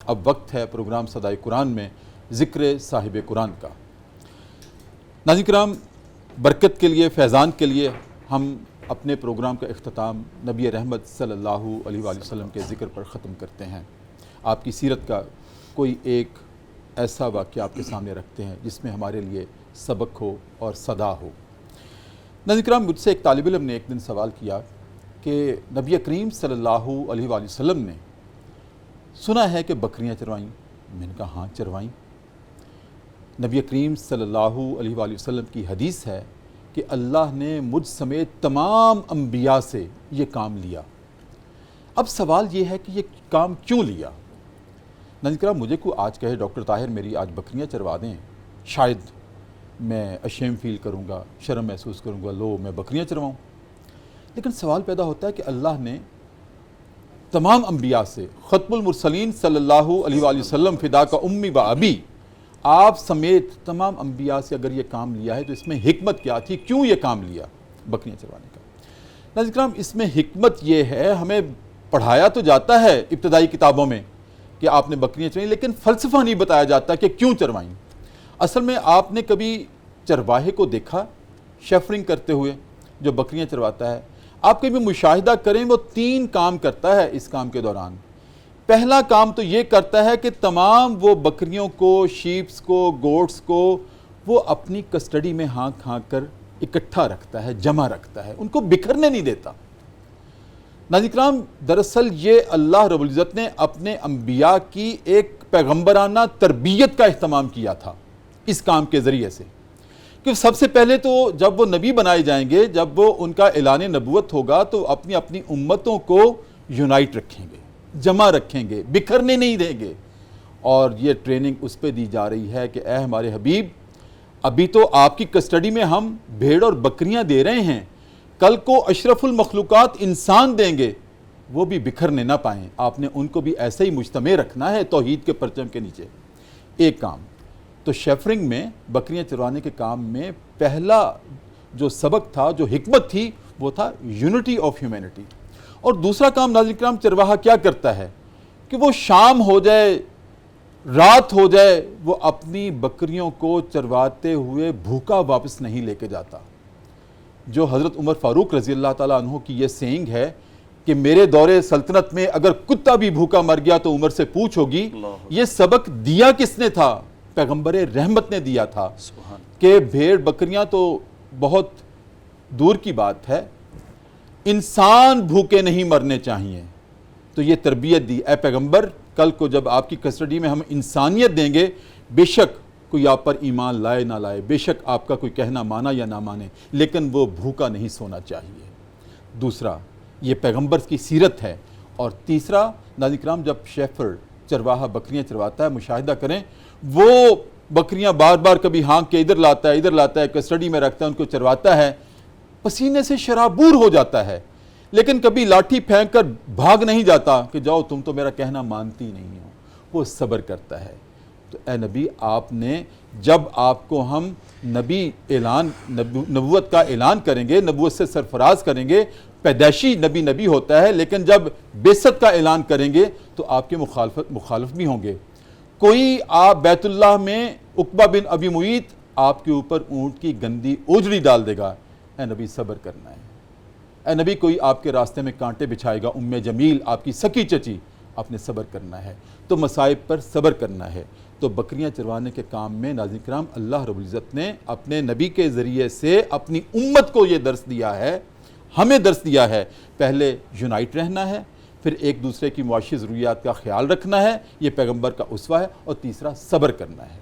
اب وقت ہے پروگرام صدائے قرآن میں ذکر صاحب قرآن کا۔ ناظرین کرام، برکت کے لیے، فیضان کے لیے ہم اپنے پروگرام کا اختتام نبی رحمت صلی اللہ علیہ وآلہ وسلم کے ذکر پر ختم کرتے ہیں۔ آپ کی سیرت کا کوئی ایک ایسا واقعہ آپ کے سامنے رکھتے ہیں جس میں ہمارے لیے سبق ہو اور صدا ہو۔ ناظرین کرام، مجھ سے ایک طالب علم نے ایک دن سوال کیا کہ نبی کریم صلی اللہ علیہ وآلہ وسلم نے سنا ہے کہ بکریاں چروائیں؟ میں نے کہا ہاں چروائیں۔ نبی کریم صلی اللہ علیہ وآلہ وسلم کی حدیث ہے کہ اللہ نے مجھ سمیت تمام انبیاء سے یہ کام لیا۔ اب سوال یہ ہے کہ یہ کام کیوں لیا؟ ناظرین کرام، مجھے کوئی آج کہے ڈاکٹر طاہر میری آج بکریاں چروا دیں، شاید میں اشیم فیل کروں گا، شرم محسوس کروں گا، لو میں بکریاں چرواؤں۔ لیکن سوال پیدا ہوتا ہے کہ اللہ نے تمام انبیاء سے، ختم المرسلین صلی اللہ علیہ وآلہ وسلم فدا کا امی و ابی، آپ سمیت تمام انبیاء سے اگر یہ کام لیا ہے تو اس میں حکمت کیا تھی؟ کیوں یہ کام لیا بکریاں چروانے کا؟ ناظرین کرام، اس میں حکمت یہ ہے، ہمیں پڑھایا تو جاتا ہے ابتدائی کتابوں میں کہ آپ نے بکریاں چروائیں، لیکن فلسفہ نہیں بتایا جاتا کہ کیوں چروائیں۔ اصل میں آپ نے کبھی چرواہے کو دیکھا شیفرنگ کرتے ہوئے جو بکریاں چرواتا ہے؟ آپ کبھی مشاہدہ کریں، وہ 3 کام کرتا ہے اس کام کے دوران۔ پہلا کام تو یہ کرتا ہے کہ تمام وہ بکریوں کو، شیپس کو، گوٹس کو وہ اپنی کسٹڈی میں ہانک ہانک کر اکٹھا رکھتا ہے، جمع رکھتا ہے، ان کو بکھرنے نہیں دیتا۔ ناظرین کرام، دراصل یہ اللہ رب العزت نے اپنے انبیاء کی ایک پیغمبرانہ تربیت کا اہتمام کیا تھا اس کام کے ذریعے سے، کہ سب سے پہلے تو جب وہ نبی بنائے جائیں گے، جب وہ ان کا اعلان نبوت ہوگا تو اپنی اپنی امتوں کو یونائٹ رکھیں گے، جمع رکھیں گے، بکھرنے نہیں دیں گے۔ اور یہ ٹریننگ اس پہ دی جا رہی ہے کہ اے ہمارے حبیب، ابھی تو آپ کی کسٹڈی میں ہم بھیڑ اور بکریاں دے رہے ہیں، کل کو اشرف المخلوقات انسان دیں گے، وہ بھی بکھرنے نہ پائیں، آپ نے ان کو بھی ایسے ہی مجتمع رکھنا ہے توحید کے پرچم کے نیچے۔ ایک کام تو شیفرنگ میں، بکریاں چروانے کے کام میں پہلا جو سبق تھا، جو حکمت تھی، وہ تھا یونٹی آف ہیومینٹی۔ اور دوسرا کام ناظرین کرام، چرواہا کیا کرتا ہے کہ وہ شام ہو جائے، رات ہو جائے، وہ اپنی بکریوں کو چرواتے ہوئے بھوکا واپس نہیں لے کے جاتا۔ جو حضرت عمر فاروق رضی اللہ تعالیٰ عنہ کی یہ سینگ ہے کہ میرے دور سلطنت میں اگر کتا بھی بھوکا مر گیا تو عمر سے پوچھ ہوگی، یہ سبق دیا کس نے تھا؟ پیغمبر رحمت نے دیا تھا کہ بھیڑ بکریاں تو بہت دور کی بات ہے، انسان بھوکے نہیں مرنے چاہیے۔ تو یہ تربیت دی، اے پیغمبر، کل کو جب آپ کی کسٹڈی میں ہم انسانیت دیں گے، بے شک کوئی آپ پر ایمان لائے نہ لائے، بے شک آپ کا کوئی کہنا مانا یا نہ مانے، لیکن وہ بھوکا نہیں سونا چاہیے۔ دوسرا، یہ پیغمبر کی سیرت ہے۔ اور تیسرا، ناظرین کرام، جب شیفر چرواہا بکریاں چرواتا ہے، مشاہدہ کریں، وہ بکریاں بار بار کبھی ہانک کے ادھر لاتا ہے، کسٹڈی میں رکھتا ہے، ان کو چرواتا ہے، پسینے سے شرابور ہو جاتا ہے، لیکن کبھی لاٹھی پھینک کر بھاگ نہیں جاتا کہ جاؤ تم تو میرا کہنا مانتی نہیں ہو، وہ صبر کرتا ہے۔ تو اے نبی، آپ نے جب آپ کو ہم نبوت کا اعلان کریں گے، نبوت سے سرفراز کریں گے، پیدائشی نبی ہوتا ہے، لیکن جب بعثت کا اعلان کریں گے تو آپ کے مخالف بھی ہوں گے۔ کوئی آپ بیت اللہ میں عقبہ بن ابی معیط آپ کے اوپر اونٹ کی گندی اوجڑی ڈال دے گا، اے نبی صبر کرنا ہے۔ اے نبی، کوئی آپ کے راستے میں کانٹے بچھائے گا، ام جمیل آپ کی سکی چچی، آپ نے صبر کرنا ہے، تو مصائب پر صبر کرنا ہے۔ تو بکریاں چروانے کے کام میں ناظرین کرام، اللہ رب العزت نے اپنے نبی کے ذریعے سے اپنی امت کو یہ درس دیا ہے، ہمیں درس دیا ہے، پہلے یونائٹ رہنا ہے، پھر ایک دوسرے کی معاشی ضروریات کا خیال رکھنا ہے، یہ پیغمبر کا اسوہ ہے، اور تیسرا صبر کرنا ہے۔